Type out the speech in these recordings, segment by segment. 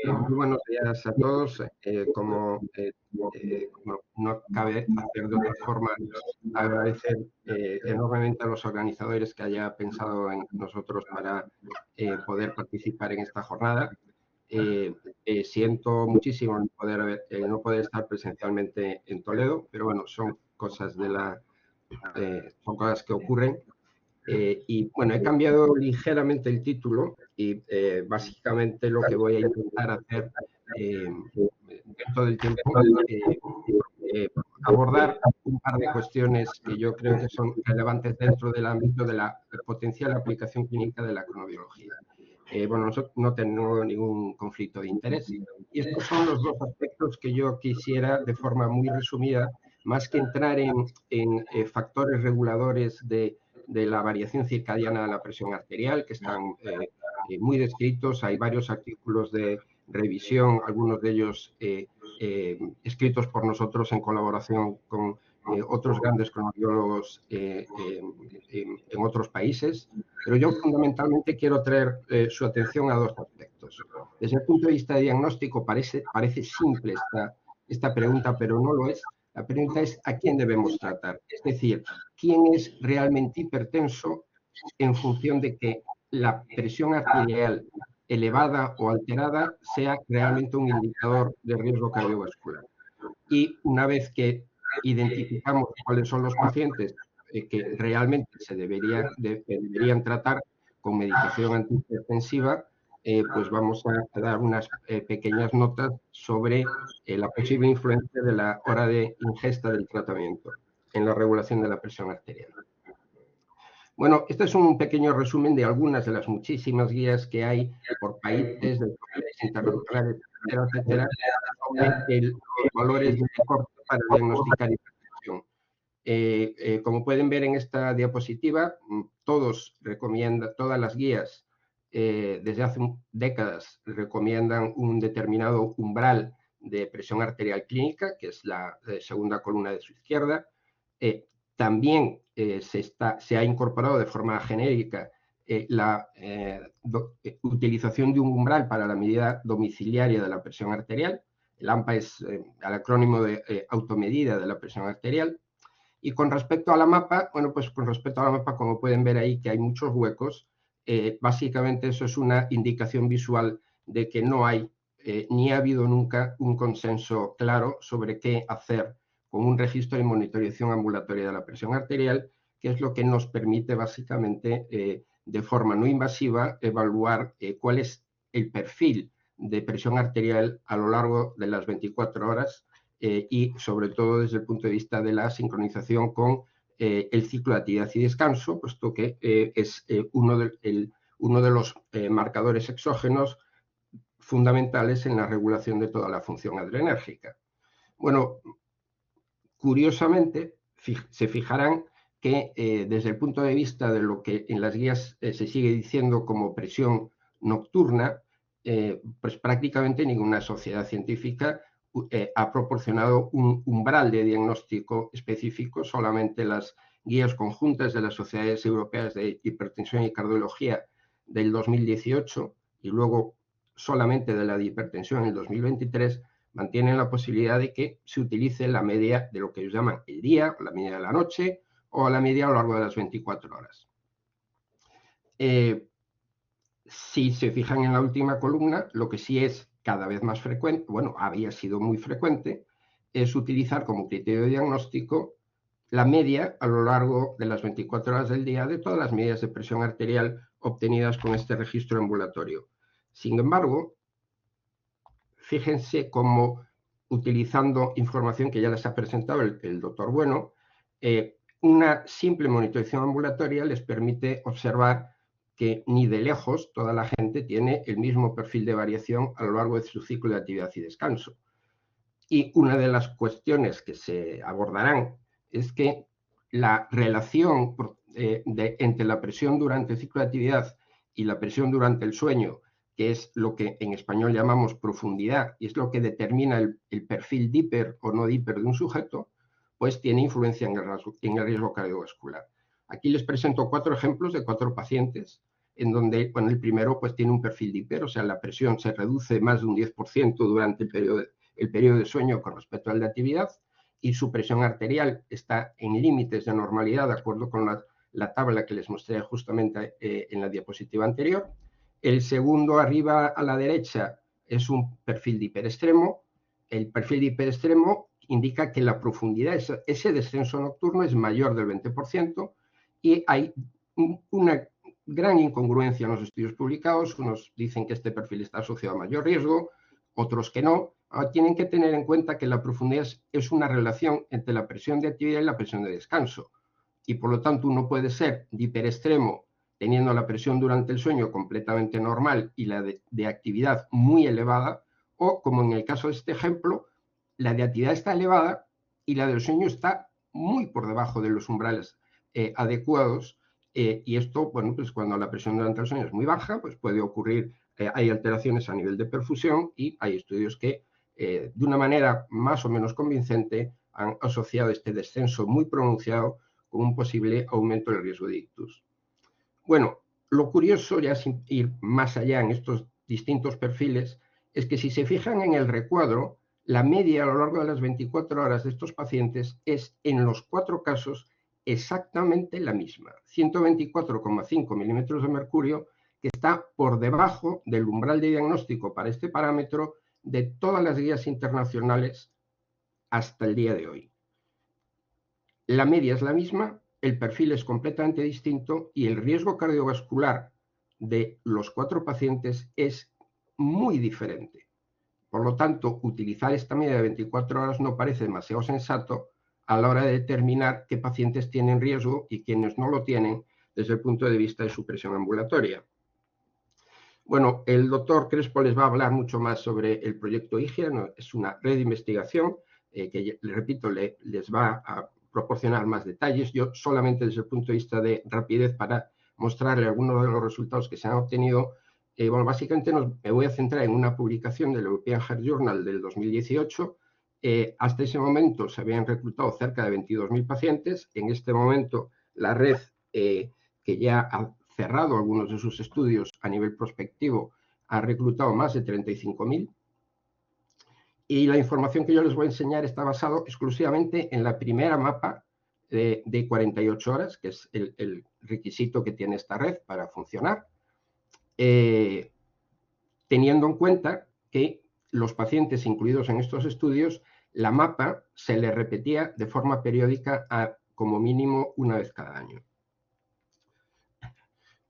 Muy buenos días a todos. Como no cabe hacer de otra forma, agradecer enormemente a los organizadores que haya pensado en nosotros para poder participar en esta jornada. Siento muchísimo no poder estar presencialmente en Toledo, pero bueno, son cosas son cosas que ocurren. Y bueno, he cambiado ligeramente el título y básicamente lo que voy a intentar hacer dentro del tiempo, abordar un par de cuestiones que yo creo que son relevantes dentro del ámbito de la potencial aplicación clínica de la cronobiología. Bueno, nosotros no tenemos ningún conflicto de interés y estos son los dos aspectos que yo quisiera, de forma muy resumida, más que entrar en factores reguladores de la variación circadiana de la presión arterial, que están muy descritos. Hay varios artículos de revisión, algunos de ellos escritos por nosotros en colaboración con otros grandes cronobiólogos en otros países. Pero yo fundamentalmente quiero traer su atención a dos aspectos. Desde el punto de vista de diagnóstico parece simple esta pregunta, pero no lo es. La pregunta es ¿a quién debemos tratar? Es decir, ¿quién es realmente hipertenso en función de que la presión arterial elevada o alterada sea realmente un indicador de riesgo cardiovascular? Y una vez que identificamos cuáles son los pacientes que realmente deberían tratar con medicación antihipertensiva, pues vamos a dar unas pequeñas notas sobre la posible influencia de la hora de ingesta del tratamiento en la regulación de la presión arterial. Bueno, este es un pequeño resumen de algunas de las muchísimas guías que hay por países, de comités internacionales, etcétera, etcétera, sobre los valores de corte para diagnosticar hipertensión. Como pueden ver en esta diapositiva, todas las guías desde hace décadas recomiendan un determinado umbral de presión arterial clínica, que es la segunda columna de su izquierda. También se ha incorporado de forma genérica la utilización de un umbral para la medida domiciliaria de la presión arterial. El AMPA es el acrónimo de automedida de la presión arterial. Y con respecto a la mapa, bueno, pues con respecto a la mapa, como pueden ver ahí que hay muchos huecos, básicamente eso es una indicación visual de que no hay ni ha habido nunca un consenso claro sobre qué hacer con un registro de monitorización ambulatoria de la presión arterial, que es lo que nos permite básicamente de forma no invasiva evaluar cuál es el perfil de presión arterial a lo largo de las 24 horas y sobre todo desde el punto de vista de la sincronización con el ciclo de actividad y descanso, puesto que es uno de los marcadores exógenos fundamentales en la regulación de toda la función adrenérgica. Bueno, curiosamente, se fijarán que desde el punto de vista de lo que en las guías se sigue diciendo como presión nocturna, pues prácticamente ninguna sociedad científica ha proporcionado un umbral de diagnóstico específico. Solamente las guías conjuntas de las sociedades europeas de hipertensión y cardiología del 2018 y luego solamente de la de hipertensión en el 2023 mantienen la posibilidad de que se utilice la media de lo que ellos llaman el día, la media de la noche o la media a lo largo de las 24 horas. Si se fijan en la última columna, lo que sí es cada vez más frecuente, bueno, había sido muy frecuente, es utilizar como criterio de diagnóstico la media a lo largo de las 24 horas del día de todas las medidas de presión arterial obtenidas con este registro ambulatorio. Sin embargo, fíjense cómo, utilizando información que ya les ha presentado el doctor Bueno, una simple monitorización ambulatoria les permite observar que ni de lejos toda la gente tiene el mismo perfil de variación a lo largo de su ciclo de actividad y descanso. Y una de las cuestiones que se abordarán es que la relación entre la presión durante el ciclo de actividad y la presión durante el sueño, que es lo que en español llamamos profundidad, y es lo que determina el perfil DIPER o no DIPER de un sujeto, pues tiene influencia en el riesgo cardiovascular. Aquí les presento 4 ejemplos de 4 pacientes en donde, bueno, el primero pues tiene un perfil DIPER, o sea, la presión se reduce más de un 10% durante el periodo de sueño con respecto al de actividad, y su presión arterial está en límites de normalidad, de acuerdo con la tabla que les mostré justamente en la diapositiva anterior. El segundo, arriba a la derecha, es un perfil de hiperextremo. El perfil de hiperextremo indica que la profundidad, ese descenso nocturno es mayor del 20%, y hay una gran incongruencia en los estudios publicados. Unos dicen que este perfil está asociado a mayor riesgo, otros que no. Ahora, tienen que tener en cuenta que la profundidad es una relación entre la presión de actividad y la presión de descanso, y por lo tanto uno puede ser de hiperextremo teniendo la presión durante el sueño completamente normal y la de actividad muy elevada, o como en el caso de este ejemplo, la de actividad está elevada y la del sueño está muy por debajo de los umbrales adecuados, y esto, bueno, pues cuando la presión durante el sueño es muy baja, pues puede ocurrir, hay alteraciones a nivel de perfusión, y hay estudios que de una manera más o menos convincente han asociado este descenso muy pronunciado con un posible aumento del riesgo de ictus. Bueno, lo curioso, ya sin ir más allá en estos distintos perfiles, es que si se fijan en el recuadro, la media a lo largo de las 24 horas de estos pacientes es, en los 4 casos, exactamente la misma, 124,5 milímetros de mercurio, que está por debajo del umbral de diagnóstico para este parámetro de todas las guías internacionales hasta el día de hoy. La media es la misma, el perfil es completamente distinto y el riesgo cardiovascular de los 4 pacientes es muy diferente. Por lo tanto, utilizar esta media de 24 horas no parece demasiado sensato a la hora de determinar qué pacientes tienen riesgo y quiénes no lo tienen desde el punto de vista de su presión ambulatoria. Bueno, el doctor Crespo les va a hablar mucho más sobre el proyecto IGIA, ¿no? Es una red de investigación que, le repito, les va a proporcionar más detalles. Yo solamente desde el punto de vista de rapidez, para mostrarle algunos de los resultados que se han obtenido, bueno, básicamente me voy a centrar en una publicación del European Heart Journal del 2018. Hasta ese momento se habían reclutado cerca de 22.000 pacientes. En este momento la red, que ya ha cerrado algunos de sus estudios a nivel prospectivo, ha reclutado más de 35.000. Y la información que yo les voy a enseñar está basado exclusivamente en la primera mapa de 48 horas, que es el requisito que tiene esta red para funcionar, teniendo en cuenta que los pacientes incluidos en estos estudios, la mapa se les repetía de forma periódica como mínimo una vez cada año.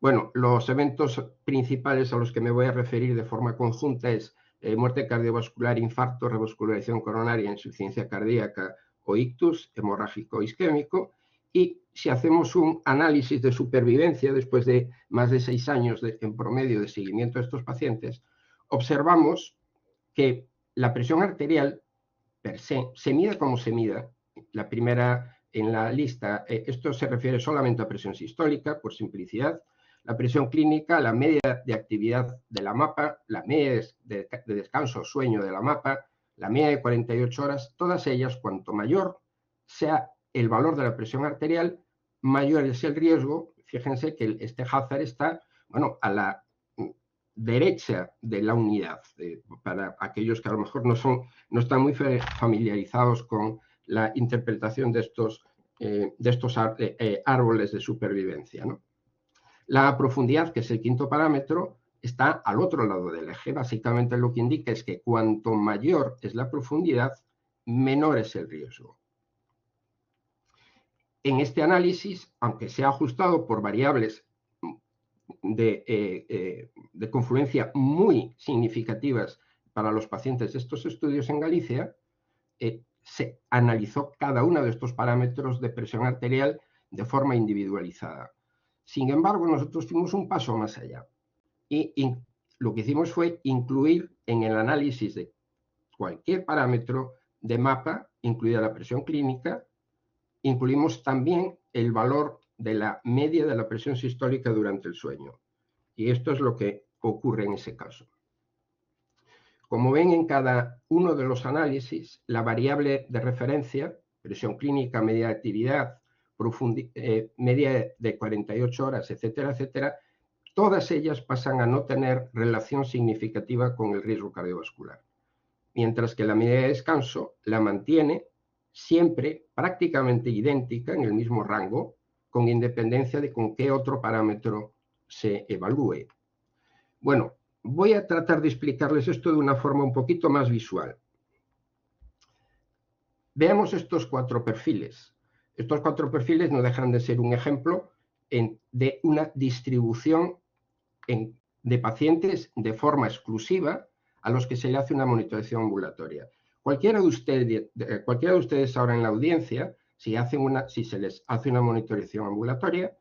Bueno, los eventos principales a los que me voy a referir de forma conjunta es muerte cardiovascular, infarto, revascularización coronaria, insuficiencia cardíaca o ictus hemorrágico isquémico. Y si hacemos un análisis de supervivencia después de más de 6 años en promedio de seguimiento de estos pacientes, observamos que la presión arterial per se mida como se mida. La primera en la lista, esto se refiere solamente a presión sistólica, por simplicidad. La presión clínica, la media de actividad de la mapa, la media de descanso o sueño de la mapa, la media de 48 horas, todas ellas, cuanto mayor sea el valor de la presión arterial, mayor es el riesgo. Fíjense que este hazard está, bueno, a la derecha de la unidad, para aquellos que a lo mejor no están muy familiarizados con la interpretación de estos árboles de supervivencia, ¿no? La profundidad, que es el quinto parámetro, está al otro lado del eje. Básicamente lo que indica es que cuanto mayor es la profundidad, menor es el riesgo. En este análisis, aunque sea ajustado por variables de confluencia muy significativas para los pacientes de estos estudios en Galicia, se analizó cada uno de estos parámetros de presión arterial de forma individualizada. Sin embargo, nosotros fuimos un paso más allá y lo que hicimos fue incluir en el análisis de cualquier parámetro de mapa, incluida la presión clínica, incluimos también el valor de la media de la presión sistólica durante el sueño. Y esto es lo que ocurre en ese caso. Como ven, en cada uno de los análisis, la variable de referencia, presión clínica, media de actividad, media de 48 horas, etcétera, etcétera, todas ellas pasan a no tener relación significativa con el riesgo cardiovascular, mientras que la medida de descanso la mantiene siempre prácticamente idéntica en el mismo rango, con independencia de con qué otro parámetro se evalúe. Bueno, voy a tratar de explicarles esto de una forma un poquito más visual. Veamos estos 4 perfiles. Estos 4 perfiles no dejan de ser un ejemplo de una distribución de pacientes de forma exclusiva a los que se le hace una monitorización ambulatoria. Cualquiera de ustedes ahora en la audiencia, si se les hace una monitorización ambulatoria,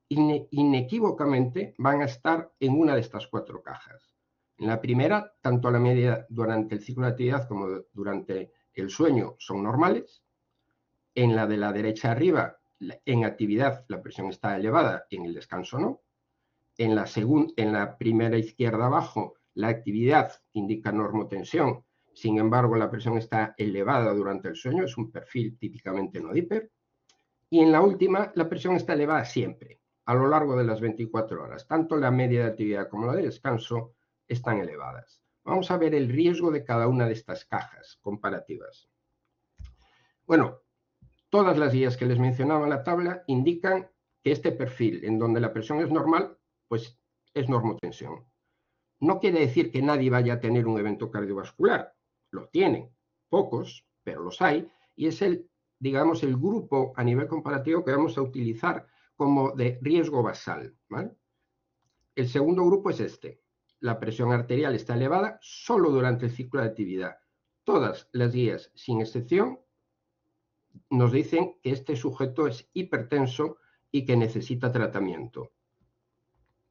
inequívocamente van a estar en una de estas 4 cajas. En la primera, tanto la media durante el ciclo de actividad como durante el sueño son normales. En la de la derecha arriba, en actividad, la presión está elevada, en el descanso no. En la primera izquierda abajo, la actividad indica normotensión, sin embargo, la presión está elevada durante el sueño, es un perfil típicamente no hiper. Y en la última, la presión está elevada siempre, a lo largo de las 24 horas. Tanto la media de actividad como la de descanso están elevadas. Vamos a ver el riesgo de cada una de estas cajas comparativas. Bueno, todas las guías que les mencionaba en la tabla indican que este perfil, en donde la presión es normal, pues es normotensión. No quiere decir que nadie vaya a tener un evento cardiovascular. Lo tienen, pocos, pero los hay, y es digamos, el grupo a nivel comparativo que vamos a utilizar como de riesgo basal, ¿vale? El segundo grupo es este. La presión arterial está elevada solo durante el ciclo de actividad. Todas las guías, sin excepción, nos dicen que este sujeto es hipertenso y que necesita tratamiento.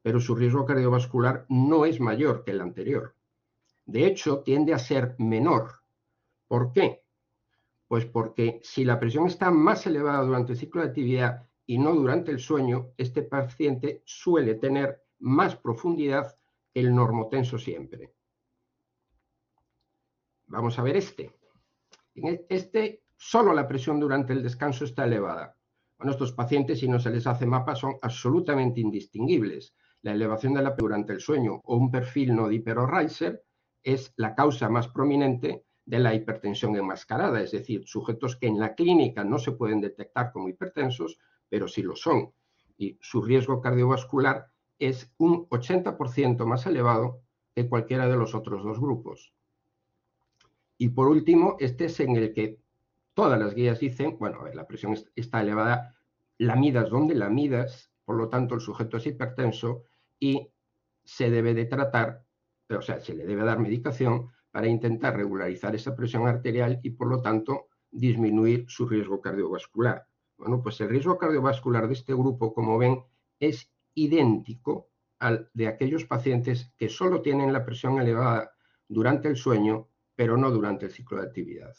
Pero su riesgo cardiovascular no es mayor que el anterior. De hecho, tiende a ser menor. ¿Por qué? Pues porque si la presión está más elevada durante el ciclo de actividad y no durante el sueño, este paciente suele tener más profundidad que el normotenso siempre. Vamos a ver este. En este, solo la presión durante el descanso está elevada. Bueno, estos pacientes, si no se les hace mapa, son absolutamente indistinguibles. La elevación de la presión durante el sueño o un perfil no de hiper o riser es la causa más prominente de la hipertensión enmascarada, es decir, sujetos que en la clínica no se pueden detectar como hipertensos, pero sí lo son. Y su riesgo cardiovascular es un 80% más elevado que cualquiera de los otros 2 grupos. Y por último, este es en el que todas las guías dicen, bueno, a ver, la presión está elevada, la midas donde la midas, por lo tanto el sujeto es hipertenso y se debe de tratar, o sea, se le debe dar medicación para intentar regularizar esa presión arterial y por lo tanto disminuir su riesgo cardiovascular. Bueno, pues el riesgo cardiovascular de este grupo, como ven, es idéntico al de aquellos pacientes que solo tienen la presión elevada durante el sueño, pero no durante el ciclo de actividad.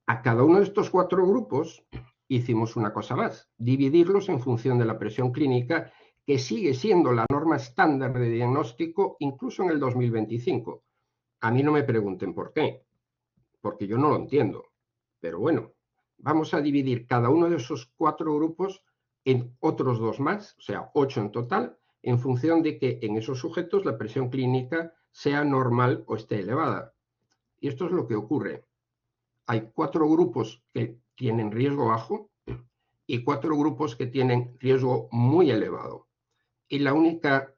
A cada uno de estos 4 grupos hicimos una cosa más, dividirlos en función de la presión clínica, que sigue siendo la norma estándar de diagnóstico incluso en el 2025. A mí no me pregunten por qué, porque yo no lo entiendo. Pero bueno, vamos a dividir cada uno de esos 4 grupos en otros 2 más, o sea, 8 en total, en función de que en esos sujetos la presión clínica sea normal o esté elevada. Y esto es lo que ocurre. Hay 4 grupos que tienen riesgo bajo y 4 grupos que tienen riesgo muy elevado. Y la única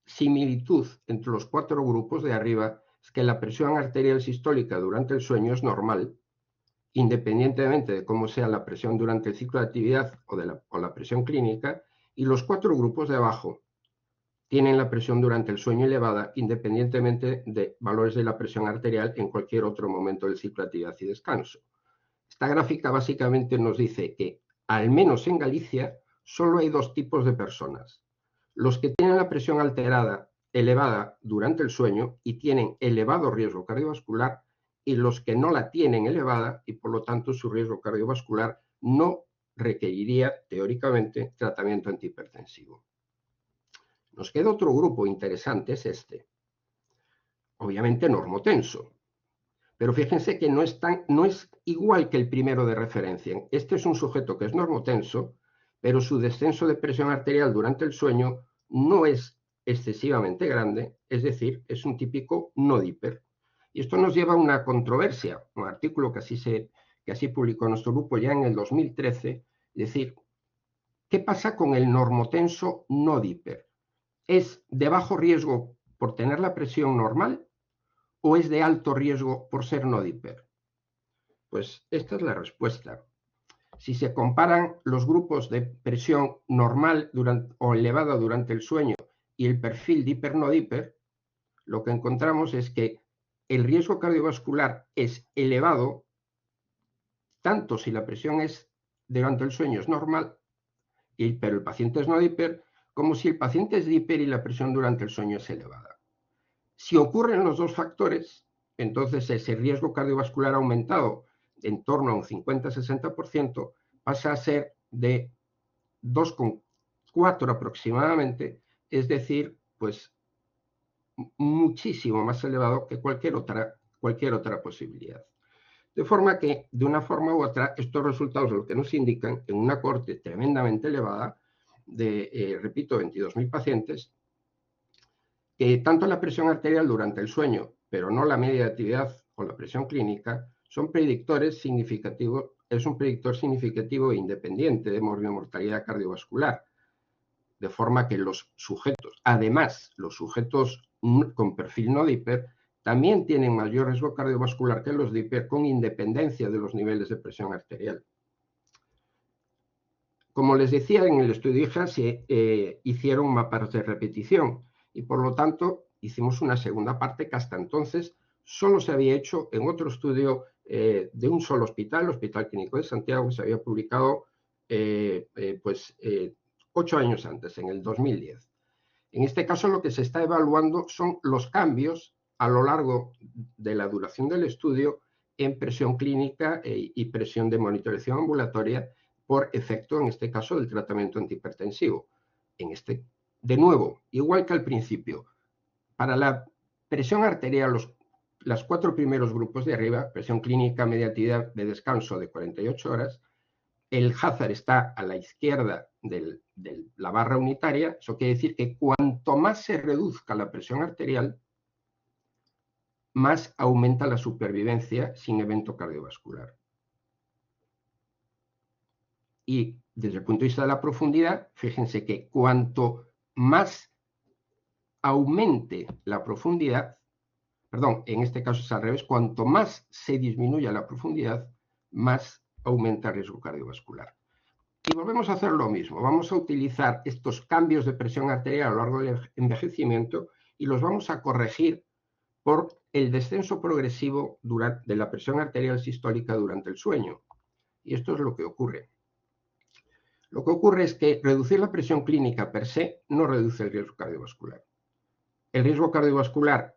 similitud entre los 4 grupos de arriba es que la presión arterial sistólica durante el sueño es normal, independientemente de cómo sea la presión durante el ciclo de actividad o la presión clínica, y los 4 grupos de abajo tienen la presión durante el sueño elevada, independientemente de valores de la presión arterial en cualquier otro momento del ciclo de actividad y descanso. Esta gráfica básicamente nos dice que, al menos en Galicia, solo hay 2 tipos de personas. Los que tienen la presión alterada, elevada durante el sueño y tienen elevado riesgo cardiovascular, y los que no la tienen elevada y por lo tanto su riesgo cardiovascular no requeriría, teóricamente, tratamiento antihipertensivo. Nos queda otro grupo interesante, es este. Obviamente normotenso. Pero fíjense que no es igual que el primero de referencia. Este es un sujeto que es normotenso, pero su descenso de presión arterial durante el sueño no es excesivamente grande, es decir, es un típico no diper. Y esto nos lleva a una controversia, un artículo que así publicó nuestro grupo ya en el 2013, es decir, ¿qué pasa con el normotenso no diper? ¿Es de bajo riesgo por tener la presión normal o es de alto riesgo por ser no diper? Pues esta es la respuesta. Si se comparan los grupos de presión normal o elevada durante el sueño y el perfil diper-no diper, lo que encontramos es que el riesgo cardiovascular es elevado tanto si la presión durante el sueño es normal, pero el paciente es no diper, como si el paciente es diper y la presión durante el sueño es elevada. Si ocurren los dos factores, entonces ese riesgo cardiovascular aumentado en torno a un 50-60% pasa a ser de 2,4 aproximadamente, es decir, pues muchísimo más elevado que cualquier otra posibilidad. De forma que, de una forma u otra, estos resultados lo que nos indican en una corte tremendamente elevada de, repito, 22.000 pacientes, que tanto la presión arterial durante el sueño, pero no la media de actividad o la presión clínica, son predictores significativos, es un predictor significativo e independiente de morbimortalidad cardiovascular, de forma que los sujetos, además, los sujetos con perfil no diper, también tienen mayor riesgo cardiovascular que los diper con independencia de los niveles de presión arterial. Como les decía, en el estudio IJA se hicieron mapas de repetición y por lo tanto hicimos una segunda parte que hasta entonces solo se había hecho en otro estudio de un solo hospital, el Hospital Clínico de Santiago, que se había publicado 8 años antes, en el 2010. En este caso lo que se está evaluando son los cambios a lo largo de la duración del estudio en presión clínica y presión de monitorización ambulatoria por efecto, en este caso, del tratamiento antihipertensivo. De nuevo, igual que al principio, para la presión arterial, los 4 primeros grupos de arriba, presión clínica, media actividad de descanso de 48 horas, el hazard está a la izquierda de la barra unitaria. Eso quiere decir que cuanto más se reduzca la presión arterial, más aumenta la supervivencia sin evento cardiovascular. Y desde el punto de vista de la profundidad, fíjense que cuanto más aumente la profundidad, perdón, en este caso es al revés, cuanto más se disminuya la profundidad, más aumenta el riesgo cardiovascular. Y volvemos a hacer lo mismo, vamos a utilizar estos cambios de presión arterial a lo largo del envejecimiento y los vamos a corregir por el descenso progresivo de la presión arterial sistólica durante el sueño. Y esto es lo que ocurre. Lo que ocurre es que reducir la presión clínica per se no reduce el riesgo cardiovascular. El riesgo cardiovascular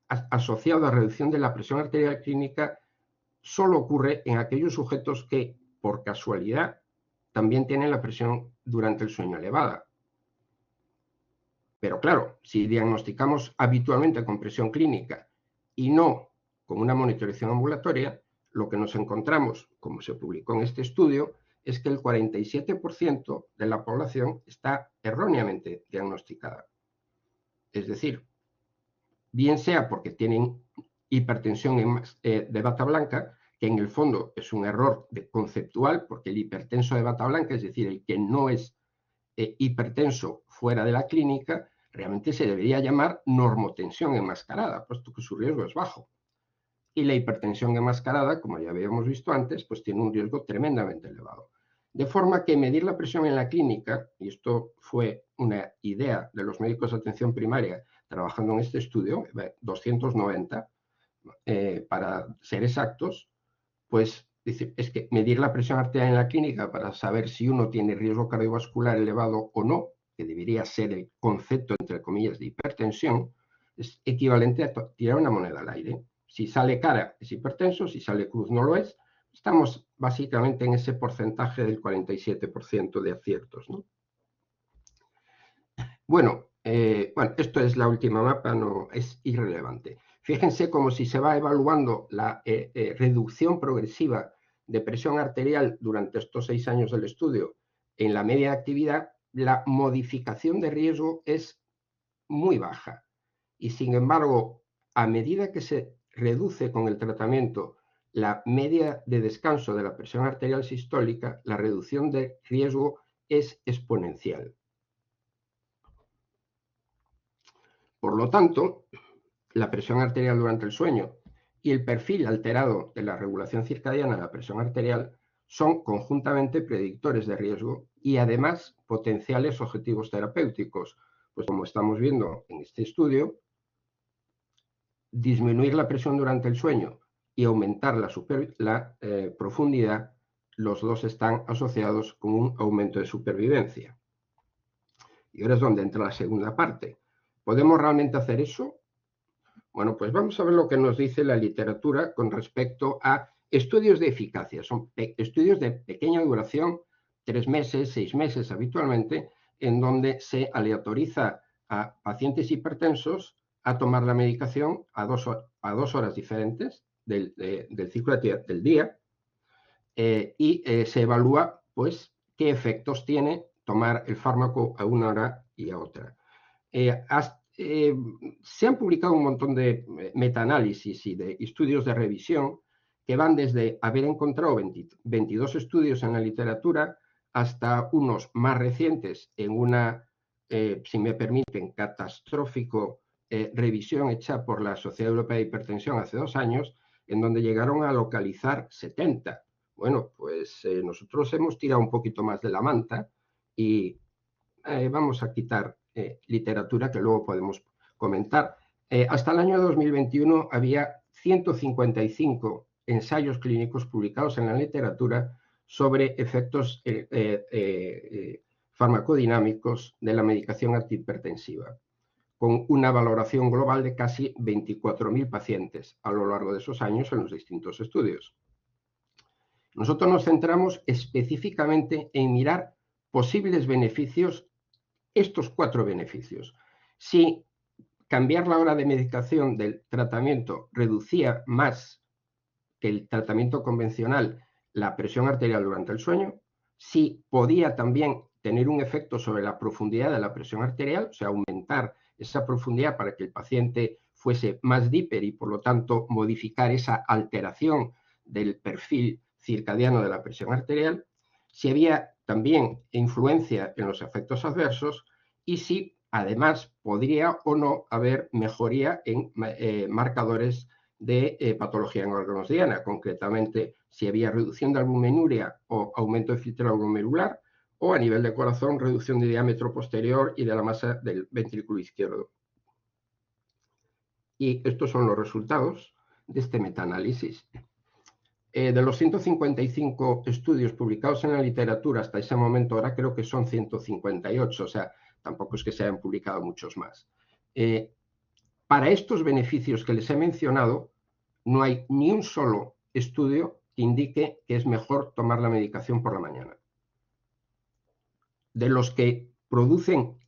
asociado a reducción de la presión arterial clínica solo ocurre en aquellos sujetos que, por casualidad, también tienen la presión durante el sueño elevada. Pero claro, si diagnosticamos habitualmente con presión clínica y no con una monitorización ambulatoria, lo que nos encontramos, como se publicó en este estudio, es que el 47% de la población está erróneamente diagnosticada. Es decir, bien sea porque tienen hipertensión de bata blanca, que en el fondo es un error conceptual, porque el hipertenso de bata blanca, es decir, el que no es hipertenso fuera de la clínica, realmente se debería llamar normotensión enmascarada, puesto que su riesgo es bajo. Y la hipertensión enmascarada, como ya habíamos visto antes, pues tiene un riesgo tremendamente elevado. De forma que medir la presión en la clínica, y esto fue una idea de los médicos de atención primaria trabajando en este estudio, 290, para ser exactos, pues es que medir la presión arterial en la clínica para saber si uno tiene riesgo cardiovascular elevado o no, que debería ser el concepto, entre comillas, de hipertensión, es equivalente a tirar una moneda al aire. Si sale cara es hipertenso, si sale cruz no lo es. Estamos básicamente en ese porcentaje del 47% de aciertos, ¿no? Bueno, esto es la última mapa, no es irrelevante. Fíjense como si se va evaluando la reducción progresiva de presión arterial durante estos 6 años del estudio en la media actividad, la modificación de riesgo es muy baja. Y sin embargo, a medida que se reduce con el tratamiento la media de descanso de la presión arterial sistólica, la reducción de riesgo es exponencial. Por lo tanto, la presión arterial durante el sueño y el perfil alterado de la regulación circadiana de la presión arterial son conjuntamente predictores de riesgo y además potenciales objetivos terapéuticos, pues como estamos viendo en este estudio, disminuir la presión durante el sueño y aumentar la profundidad, los dos están asociados con un aumento de supervivencia. Y ahora es donde entra la segunda parte. ¿Podemos realmente hacer eso? Bueno, pues vamos a ver lo que nos dice la literatura con respecto a estudios de eficacia. Son estudios de pequeña duración, 3 meses, 6 meses habitualmente, en donde se aleatoriza a pacientes hipertensos a tomar la medicación a dos horas diferentes del ciclo de actividad del día y se evalúa pues qué efectos tiene tomar el fármaco a una hora y a otra. Se han publicado un montón de metaanálisis y de estudios de revisión que van desde haber encontrado 22 estudios en la literatura hasta unos más recientes en una, si me permiten, catastrófico revisión hecha por la Sociedad Europea de Hipertensión hace 2 años, en donde llegaron a localizar 70. Bueno, pues nosotros hemos tirado un poquito más de la manta y vamos a quitar literatura que luego podemos comentar. Hasta el año 2021 había 155 ensayos clínicos publicados en la literatura sobre efectos farmacodinámicos de la medicación antihipertensiva, con una valoración global de casi 24.000 pacientes a lo largo de esos años en los distintos estudios. Nosotros nos centramos específicamente en mirar posibles beneficios, estos 4 beneficios. Si cambiar la hora de medicación del tratamiento reducía más que el tratamiento convencional la presión arterial durante el sueño, si podía también tener un efecto sobre la profundidad de la presión arterial, o sea, aumentar esa profundidad para que el paciente fuese más díper y por lo tanto modificar esa alteración del perfil circadiano de la presión arterial, si había también influencia en los efectos adversos y si además podría o no haber mejoría en marcadores de patología en órganos diana, concretamente si había reducción de albuminuria o aumento de filtrado glomerular, o a nivel de corazón, reducción de diámetro posterior y de la masa del ventrículo izquierdo. Y estos son los resultados de este metaanálisis. De los 155 estudios publicados en la literatura hasta ese momento, ahora creo que son 158, o sea, tampoco es que se hayan publicado muchos más. Para estos beneficios que les he mencionado, no hay ni un solo estudio que indique que es mejor tomar la medicación por la mañana. De los que producen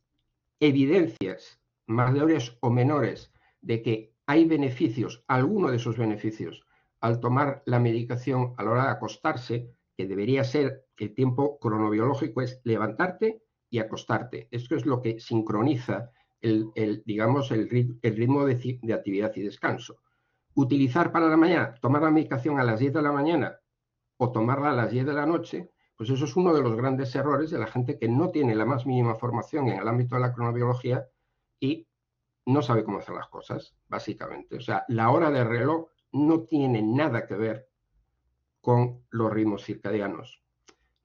evidencias mayores o menores de que hay beneficios, alguno de esos beneficios, al tomar la medicación a la hora de acostarse, que debería ser el tiempo cronobiológico, es levantarte y acostarte. Esto es lo que sincroniza el ritmo de actividad y descanso. Utilizar para la mañana, tomar la medicación a las 10 de la mañana o tomarla a las 10 de la noche, pues eso es uno de los grandes errores de la gente que no tiene la más mínima formación en el ámbito de la cronobiología y no sabe cómo hacer las cosas, básicamente. O sea, la hora de reloj no tiene nada que ver con los ritmos circadianos.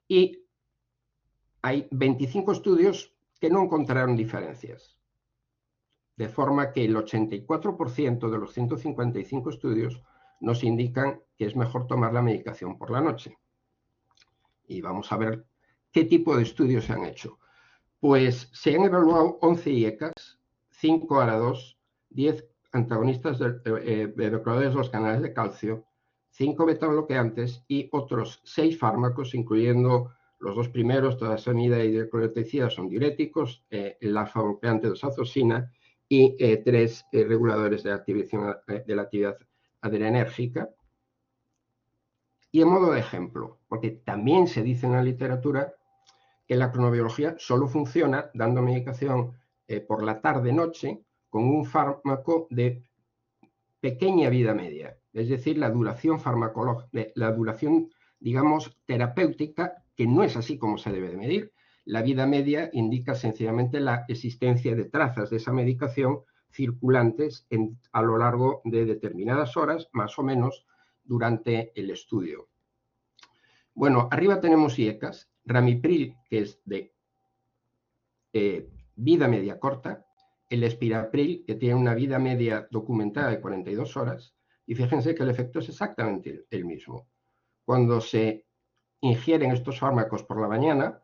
Y hay 25 estudios que no encontraron diferencias. De forma que el 84% de los 155 estudios nos indican que es mejor tomar la medicación por la noche. Y vamos a ver qué tipo de estudios se han hecho. Pues se han evaluado 11 IECAs, 5 ARA2, 10 antagonistas de bloqueadores de los canales de calcio, 5 beta-bloqueantes y otros 6 fármacos, incluyendo los 2 primeros, trazamida y hidrocortisona, son diuréticos, el alfa-bloqueante de sazosina y 3 reguladores de la actividad adrenérgica. Y en modo de ejemplo, porque también se dice en la literatura que la cronobiología solo funciona dando medicación por la tarde-noche con un fármaco de pequeña vida media, es decir, la duración digamos, terapéutica, que no es así como se debe de medir. La vida media indica sencillamente la existencia de trazas de esa medicación circulantes a lo largo de determinadas horas, más o menos, durante el estudio. Bueno, arriba tenemos IECAS, ramipril, que es de vida media corta, el espirapril, que tiene una vida media documentada de 42 horas, y fíjense que el efecto es exactamente el mismo. Cuando se ingieren estos fármacos por la mañana,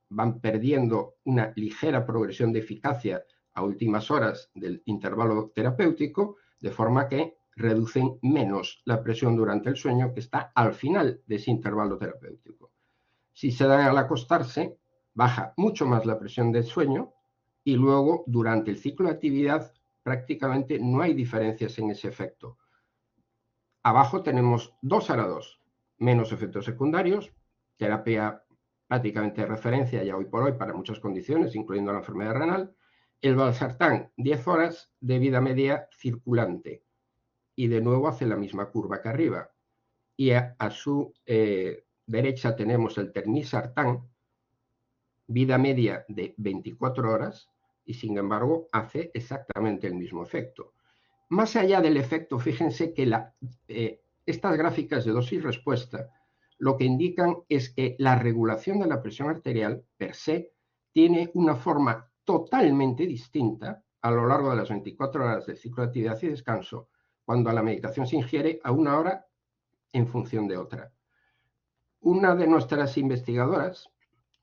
van perdiendo una ligera progresión de eficacia a últimas horas del intervalo terapéutico, de forma que reducen menos la presión durante el sueño, que está al final de ese intervalo terapéutico. Si se dan al acostarse, baja mucho más la presión del sueño y luego durante el ciclo de actividad prácticamente no hay diferencias en ese efecto. Abajo tenemos 2 ARA2, menos efectos secundarios, terapia prácticamente de referencia ya hoy por hoy para muchas condiciones, incluyendo la enfermedad renal. El valsartán, 10 horas de vida media circulante y de nuevo hace la misma curva que arriba. Y a su derecha tenemos el telmisartán, vida media de 24 horas y sin embargo hace exactamente el mismo efecto. Más allá del efecto, fíjense que estas gráficas de dosis-respuesta lo que indican es que la regulación de la presión arterial per se tiene una forma totalmente distinta a lo largo de las 24 horas del ciclo de actividad y descanso cuando la medicación se ingiere a una hora en función de otra. Una de nuestras investigadoras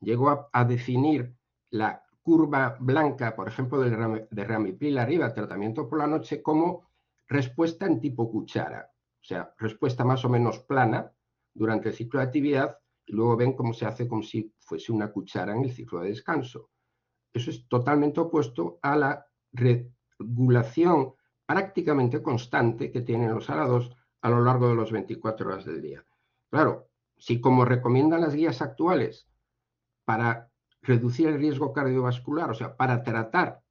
llegó a definir la curva blanca, por ejemplo, de ramipril arriba, tratamiento por la noche, como respuesta en tipo cuchara. O sea, respuesta más o menos plana durante el ciclo de actividad y luego ven cómo se hace como si fuese una cuchara en el ciclo de descanso. Eso es totalmente opuesto a la regulación prácticamente constante que tienen los ARA2 a lo largo de las 24 horas del día. Claro, si como recomiendan las guías actuales para reducir el riesgo cardiovascular, o sea, para tratar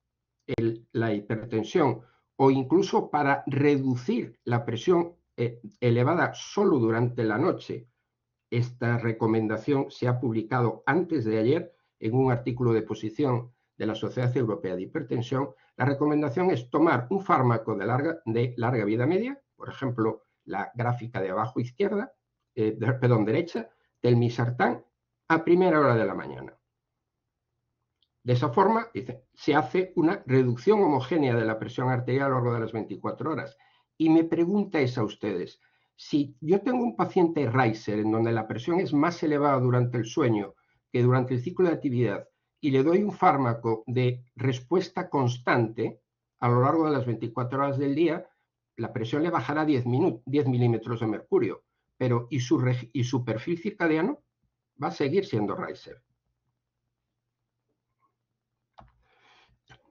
la hipertensión o incluso para reducir la presión elevada solo durante la noche, esta recomendación se ha publicado antes de ayer en un artículo de posición de la Sociedad Europea de Hipertensión. La recomendación es tomar un fármaco de larga vida media, por ejemplo, la gráfica de abajo izquierda, derecha, telmisartán, a primera hora de la mañana. De esa forma, se hace una reducción homogénea de la presión arterial a lo largo de las 24 horas. Y mi pregunta es a ustedes, si yo tengo un paciente Reiser en donde la presión es más elevada durante el sueño que durante el ciclo de actividad y le doy un fármaco de respuesta constante a lo largo de las 24 horas del día, la presión le bajará 10 milímetros de mercurio, pero ¿y su perfil circadiano? Va a seguir siendo Reiser.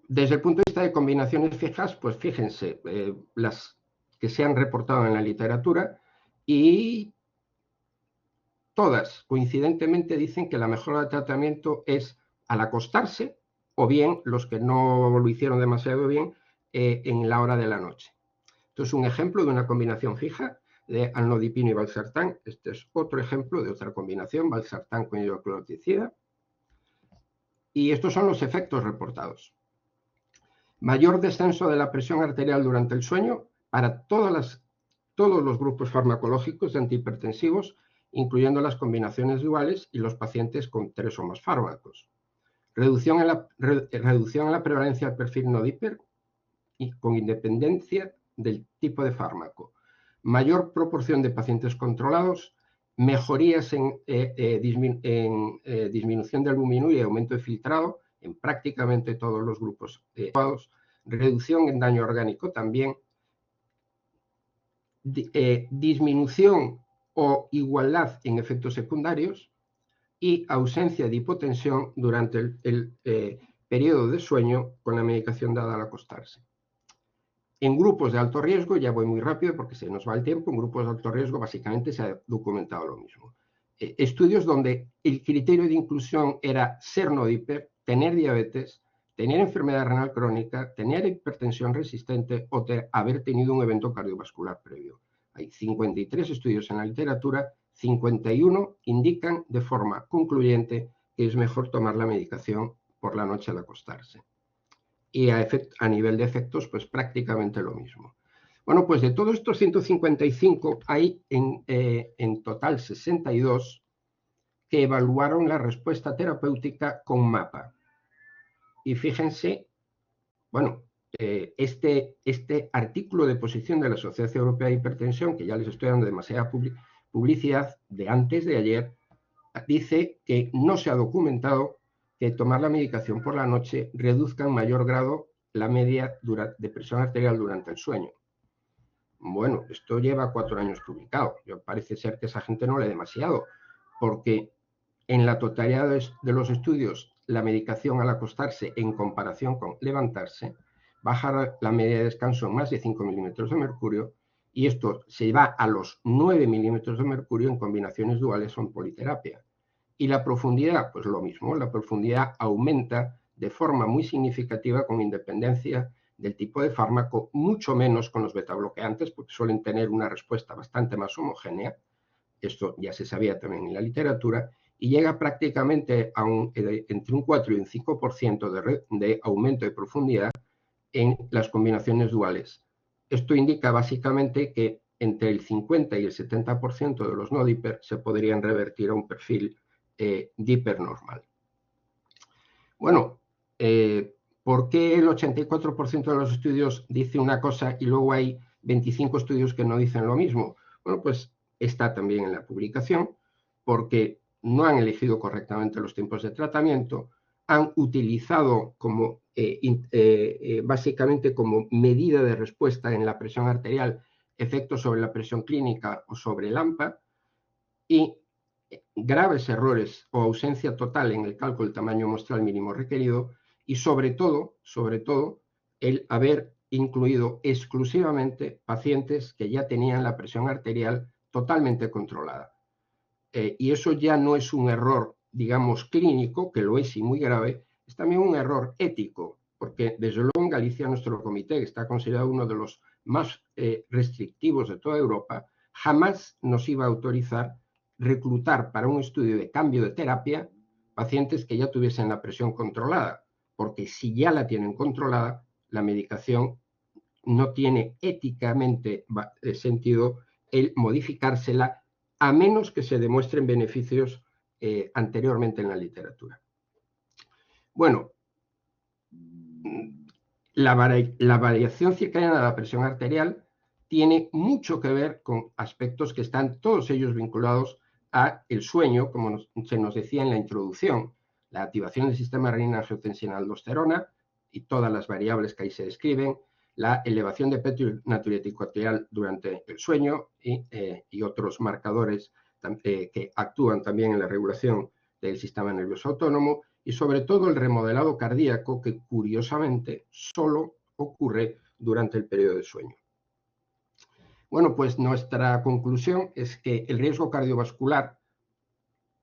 Desde el punto de vista de combinaciones fijas, pues fíjense, las que se han reportado en la literatura y todas coincidentemente dicen que la mejora de tratamiento es al acostarse o bien los que no lo hicieron demasiado bien en la hora de la noche. Esto es un ejemplo de una combinación fija de alnodipino y valsartán. Este es otro ejemplo de otra combinación, valsartán con hidrocloroticida. Y estos son los efectos reportados. Mayor descenso de la presión arterial durante el sueño para todos los grupos farmacológicos de antihipertensivos, incluyendo las combinaciones duales y los pacientes con 3 o más fármacos. Reducción en la prevalencia del perfil no-diper y con independencia del tipo de fármaco. Mayor proporción de pacientes controlados, mejorías en disminución de albuminuria y aumento de filtrado en prácticamente todos los grupos reducción en daño orgánico también, disminución o igualdad en efectos secundarios y ausencia de hipotensión durante el periodo de sueño con la medicación dada al acostarse. En grupos de alto riesgo, ya voy muy rápido porque se nos va el tiempo, en grupos de alto riesgo básicamente se ha documentado lo mismo. estudios donde el criterio de inclusión era ser no-diper, tener diabetes, tener enfermedad renal crónica, tener hipertensión resistente o haber tenido un evento cardiovascular previo. Hay 53 estudios en la literatura, 51 indican de forma concluyente que es mejor tomar la medicación por la noche al acostarse. Y a nivel de efectos, pues prácticamente lo mismo. Bueno, pues de todos estos 155 hay en total 62 que evaluaron la respuesta terapéutica con MAPA. Y fíjense, bueno, este artículo de posición de la Sociedad Europea de Hipertensión, que ya les estoy dando demasiada publicidad, de antes de ayer, dice que no se ha documentado que tomar la medicación por la noche reduzca en mayor grado la media de presión arterial durante el sueño. Bueno, esto lleva 4 años publicado. Parece ser que esa gente no lee demasiado, porque en la totalidad de los estudios, la medicación al acostarse en comparación con levantarse, baja la media de descanso en más de 5 milímetros de mercurio, y esto se va a los 9 milímetros de mercurio en combinaciones duales o en politerapia. Y la profundidad, pues lo mismo, la profundidad aumenta de forma muy significativa con independencia del tipo de fármaco, mucho menos con los betabloqueantes, porque suelen tener una respuesta bastante más homogénea. Esto ya se sabía también en la literatura, y llega prácticamente a entre un 4 y un 5% de aumento de profundidad en las combinaciones duales. Esto indica básicamente que entre el 50 y el 70% de los no diper se podrían revertir a un perfil diper normal. Bueno, ¿por qué el 84% de los estudios dice una cosa y luego hay 25 estudios que no dicen lo mismo? Bueno, pues está también en la publicación, porque no han elegido correctamente los tiempos de tratamiento, han utilizado como básicamente como medida de respuesta en la presión arterial efectos sobre la presión clínica o sobre el AMPA, y graves errores o ausencia total en el cálculo del tamaño muestral mínimo requerido, y sobre todo, el haber incluido exclusivamente pacientes que ya tenían la presión arterial totalmente controlada. Y eso ya no es un error, digamos, clínico, que lo es y muy grave, es también un error ético, porque desde luego en Galicia nuestro comité, que está considerado uno de los más restrictivos de toda Europa, jamás nos iba a autorizar reclutar para un estudio de cambio de terapia pacientes que ya tuviesen la presión controlada, porque si ya la tienen controlada, la medicación no tiene éticamente sentido el modificársela, a menos que se demuestren beneficios anteriormente en la literatura. Bueno, la variación circadiana de la presión arterial tiene mucho que ver con aspectos que están todos ellos vinculados a el sueño, como se nos decía en la introducción, la activación del sistema renina-angiotensina-aldosterona y todas las variables que ahí se describen, la elevación de petróleo natriúrico arterial durante el sueño y otros marcadores que actúan también en la regulación del sistema nervioso autónomo, y sobre todo el remodelado cardíaco, que curiosamente solo ocurre durante el periodo de sueño. Bueno, pues nuestra conclusión es que el riesgo cardiovascular,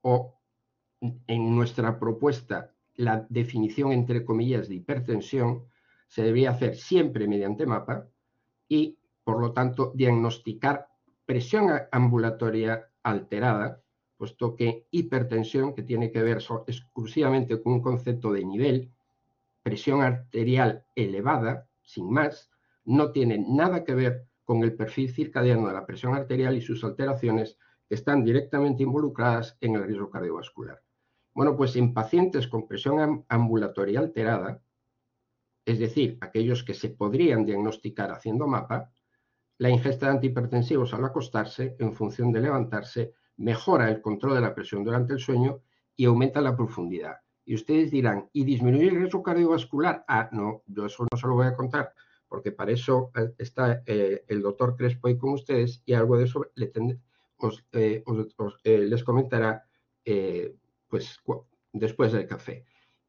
o en nuestra propuesta la definición entre comillas de hipertensión, se debería hacer siempre mediante MAPA y, por lo tanto, diagnosticar presión ambulatoria alterada, puesto que hipertensión, que tiene que ver exclusivamente con un concepto de nivel, presión arterial elevada, sin más, no tiene nada que ver con el perfil circadiano de la presión arterial y sus alteraciones, que están directamente involucradas en el riesgo cardiovascular. Bueno, pues en pacientes con presión ambulatoria alterada, es decir, aquellos que se podrían diagnosticar haciendo MAPA, la ingesta de antihipertensivos al acostarse, en función de levantarse, mejora el control de la presión durante el sueño y aumenta la profundidad. Y ustedes dirán, ¿y disminuye el riesgo cardiovascular? Ah, no, yo eso no se lo voy a contar, porque para eso está el doctor Crespo ahí con ustedes, y algo de eso les comentará pues, después del café.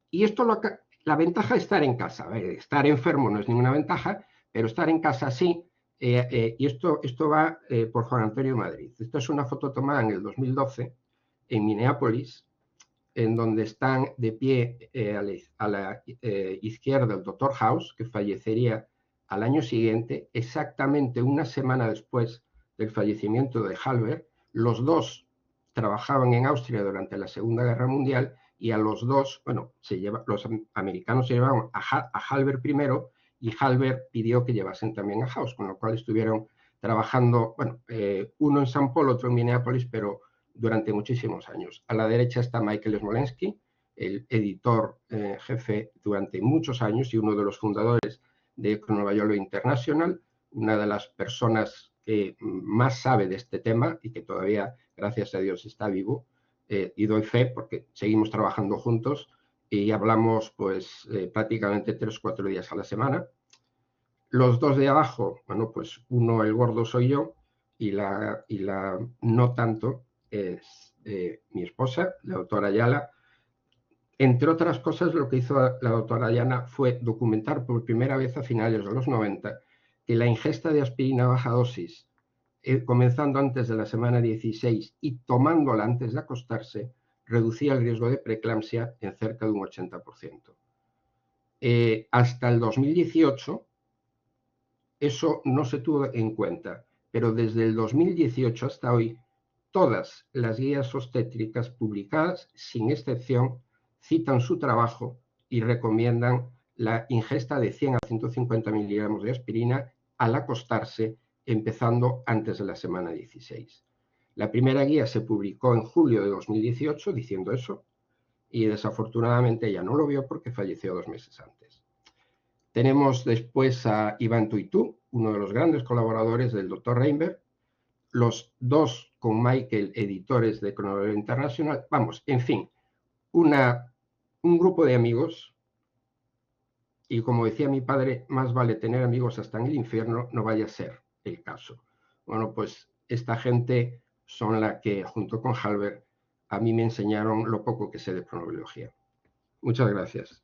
Y esto la ventaja de estar en casa. A ver, estar enfermo no es ninguna ventaja, pero estar en casa sí. Y esto va por Juan Antonio Madrid. Esta es una foto tomada en el 2012 en Minneapolis, en donde están de pie a la izquierda el Dr. House, que fallecería al año siguiente, exactamente una semana después del fallecimiento de Halber. Los dos trabajaban en Austria durante la Segunda Guerra Mundial y a los dos, bueno, los americanos se llevaban a Halber primero y Halber pidió que llevasen también a House, con lo cual estuvieron trabajando, bueno, uno en San Paul, otro en Minneapolis, pero durante muchísimos años. A la derecha está Michael Smolensky, el editor jefe durante muchos años y uno de los fundadores de Chronobiology International, una de las personas que más sabe de este tema y que todavía, gracias a Dios, está vivo. Y doy fe porque seguimos trabajando juntos y hablamos pues prácticamente 3 o 4 días a la semana. Los dos de abajo, bueno, pues uno, el gordo, soy yo y la no tanto es mi esposa, la doctora Ayala. Entre otras cosas, lo que hizo la doctora Ayala fue documentar por primera vez a finales de los 90 que la ingesta de aspirina a baja dosis, comenzando antes de la semana 16 y tomándola antes de acostarse, reducía el riesgo de preeclampsia en cerca de un 80%. Hasta el 2018, eso no se tuvo en cuenta, pero desde el 2018 hasta hoy, todas las guías obstétricas publicadas, sin excepción, citan su trabajo y recomiendan la ingesta de 100 a 150 miligramos de aspirina al acostarse, empezando antes de la semana 16. La primera guía se publicó en julio de 2018 diciendo eso y desafortunadamente ella no lo vio porque falleció 2 meses antes. Tenemos después a Iván Tuitú, uno de los grandes colaboradores del Dr. Reinberg, los dos con Michael, editores de Chronobiology International. Vamos, en fin, un grupo de amigos, y como decía mi padre, más vale tener amigos hasta en el infierno, no vaya a ser el caso. Bueno, pues esta gente son la que, junto con Halber, a mí me enseñaron lo poco que sé de cronobiología. Muchas gracias.